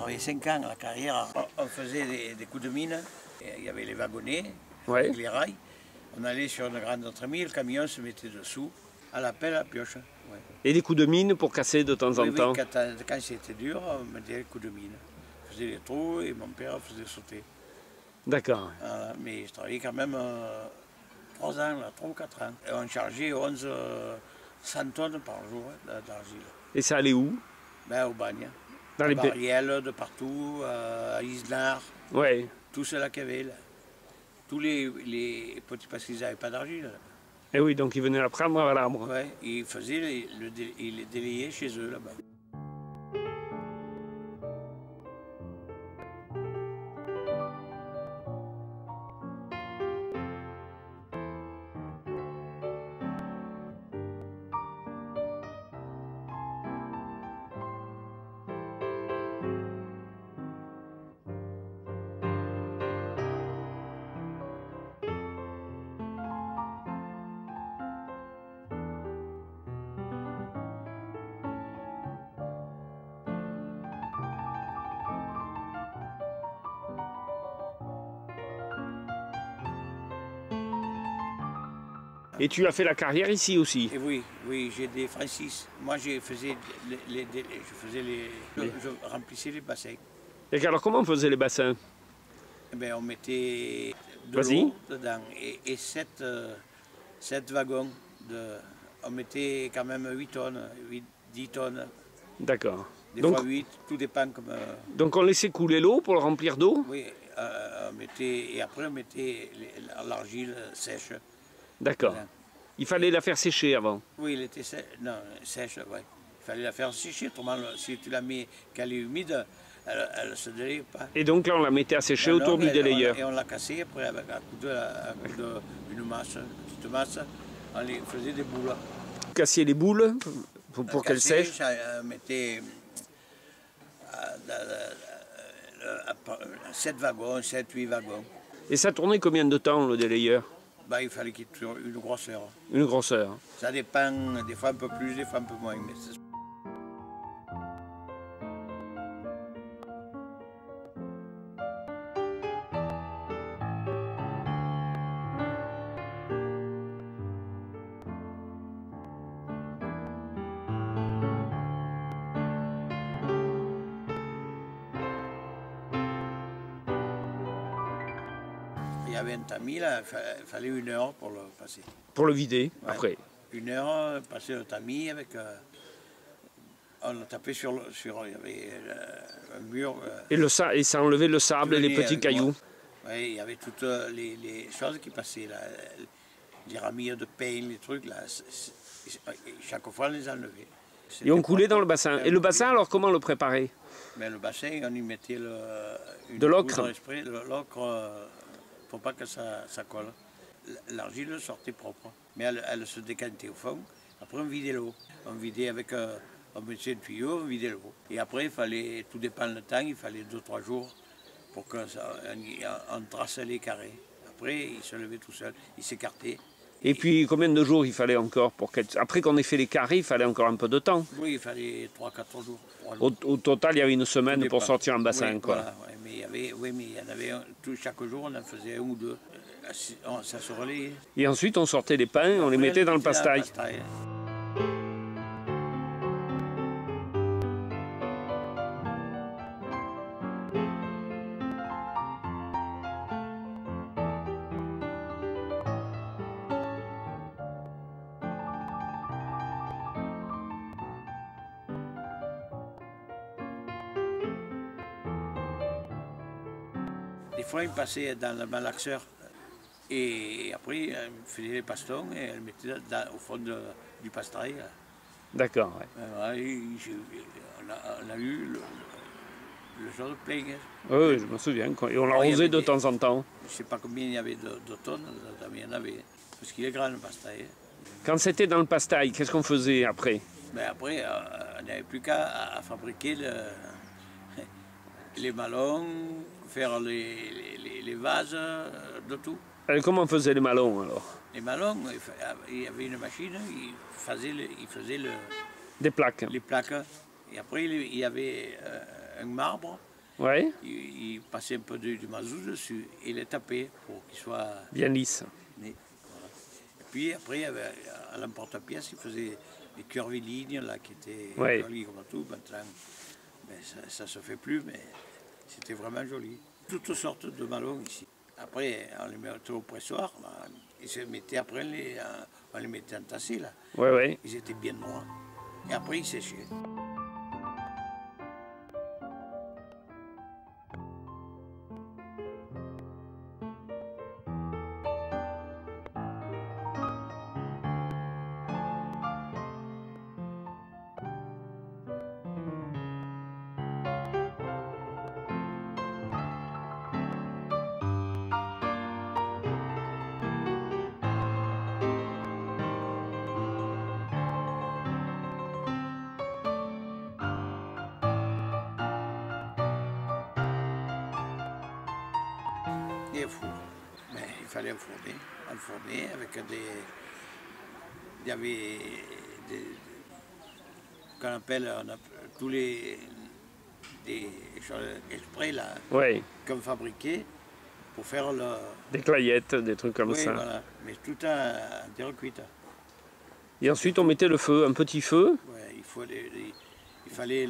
travaillé 5 ans à la carrière. On faisait des coups de mine. Il y avait les wagonnets, Ouais. avec les rails. On allait sur une grande entremise, le camion se mettait dessous, à la pelle, à la pioche. Ouais. Et des coups de mine pour casser de temps en Oui, temps. quand c'était dur, on mettait les coups de mine. On faisait les trous et mon père faisait sauter. D'accord. Mais je travaillais quand même 3 ans, là, 3 ou 4 ans. Et on chargeait 100 tonnes par jour d'argile. Et ça allait où? Ben, au bagne. Dans À les Bariel, de partout, à Isnard, Ouais. tout cela qu'il y avait là. Tous les petits, parce qu'ils n'avaient pas d'argile. Et oui, donc ils venaient la prendre à l'arbre. Ouais, ils faisaient ils les délayaient chez eux là-bas. Et tu as fait la carrière ici aussi? Et oui, j'ai des Francis. Moi, je remplissais les bassins. Et alors comment on faisait les bassins? Eh ben, on mettait de Vas-y. l'eau dedans et 7 wagons. On mettait quand même 8 tonnes, 10 tonnes, D'accord. des Donc, fois 8, tout dépend comme... donc on laissait couler l'eau pour le remplir d'eau? oui, et après on mettait l'argile sèche. D'accord. Dedans. Il fallait la faire sécher avant. Oui, elle était sèche, ouais. Il fallait la faire sécher, autrement si tu la mets qu'elle est humide, elle ne se délaye pas. Et donc là on la mettait à sécher Non, autour du délayeur. Et on l'a cassée après avec un coup d'une masse, une petite masse, on les faisait des boules. Vous cassiez les boules pour qu'elles Cassée, sèchent. ça mettait 7 wagons, 7, 8 wagons. Et ça tournait combien de temps le délayeur? Ben, il fallait qu'il y ait une grosseur. Une grosseur. Ça dépend, des fois un peu plus, des fois un peu moins. Mais il y avait un tamis, là, il fallait 1 heure pour le passer. Pour le vider, Ouais. après. 1 heure, passer le tamis avec... on l'a tapé sur... il y avait un mur... Et ça enlevait le sable et les petits cailloux. Oui, il y avait toutes les choses qui passaient, là, les ramilles de pain, les trucs, là. Chaque fois, on les enlevait. Et on coulait dans le bassin. Et le bassin, alors comment le préparer? Mais le bassin, on y mettait De l'ocre. L'ocre, pour pas que ça colle. L'argile sortait propre, mais elle se décantait au fond. Après, on vidait l'eau. On vidait avec... on mettait un tuyau, on vidait l'eau. Et après, il fallait, tout dépend du temps, il fallait 2-3 jours pour qu'on traçait les carrés. Après, il se levait tout seul, il s'écartait. Et puis combien de jours il fallait encore pour après qu'on ait fait les carrés, il fallait encore un peu de temps. Oui, il fallait 3-4 jours. Au total, il y avait une semaine pour sortir un bassin, oui, quoi. Voilà, ouais, mais il y en avait chaque jour, on en faisait 1 ou 2. Ça se relayait. Et ensuite, on sortait les pains, on les mettait dans le pastail. Des fois, il passait dans le malaxeur. Et après, elle faisait les pastons et elle mettait au fond du pastail. D'accord, ouais. On a eu le genre plein. Oui, je me souviens. Et on l'arrosait de temps en temps. Je ne sais pas combien il y avait de tonnes, mais il y en avait. Parce qu'il est grand le pastail. Quand c'était dans le pastail, qu'est-ce qu'on faisait après? Ben après, on n'avait plus qu'à fabriquer les ballons, faire les vases, de tout. Et comment on faisait les malons alors? Les ballons, il y avait une machine, il faisait Des plaques. les plaques. Et après, il y avait un marbre Ouais, il passait un peu du mazout dessus et il les tapait pour qu'il soit bien lisse. né. Voilà. Et puis après, à l'emporte-pièce, il faisait des curvilignes là, qui étaient Ouais. jolies comme tout. Maintenant, mais ça se fait plus, mais c'était vraiment joli. Toutes sortes de ballons ici. Après, on les mettait au pressoir. Là, ils se mettaient après, on les mettait entassés là. Ouais, ouais. Ils étaient bien noirs. Et après, ils séchaient. Et au four. Mais il fallait enfourner avec des. Il y avait des. Qu'on appelle, tous des choses exprès là, Ouais. qu'on fabriquait pour faire le. Des clayettes, des trucs comme Oui, ça. voilà. Mais tout en terre cuite. Et ensuite, on mettait le feu, un petit feu. Ouais, il fallait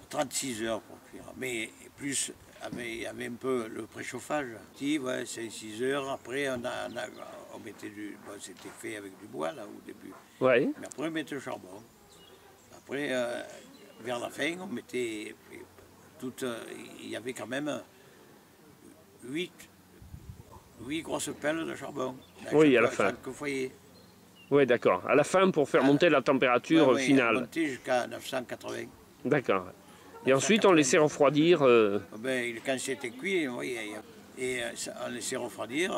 36 heures pour cuire. Mais plus, il y avait un peu le préchauffage. Si, ouais, c'est 6 heures. Après, on mettait bon, c'était fait avec du bois là au début. Ouais. Mais après, on mettait le charbon. Après, vers la fin, on mettait il y avait quand même 8 grosses pelles de charbon. Oui, à la fin. Chaque foyer. Oui, d'accord. À la fin, pour faire monter la température Ouais, finale. monter jusqu'à 980. D'accord. Et ensuite, on laissait refroidir. Ben, quand c'était cuit, oui, on laissait refroidir.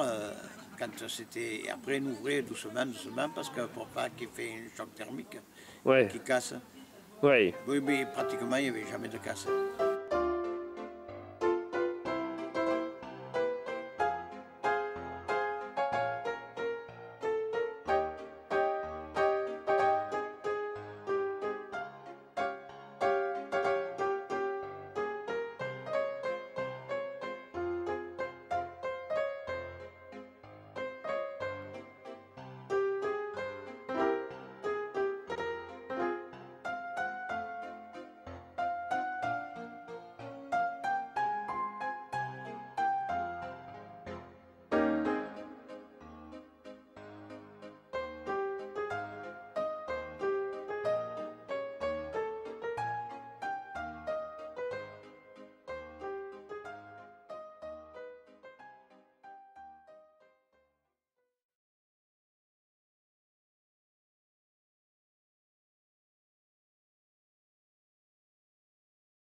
Quand c'était. Et après, on ouvrait doucement, parce que pour pas qu'il fait un choc thermique Ouais. qui casse. Ouais. Oui, mais pratiquement, il n'y avait jamais de casse.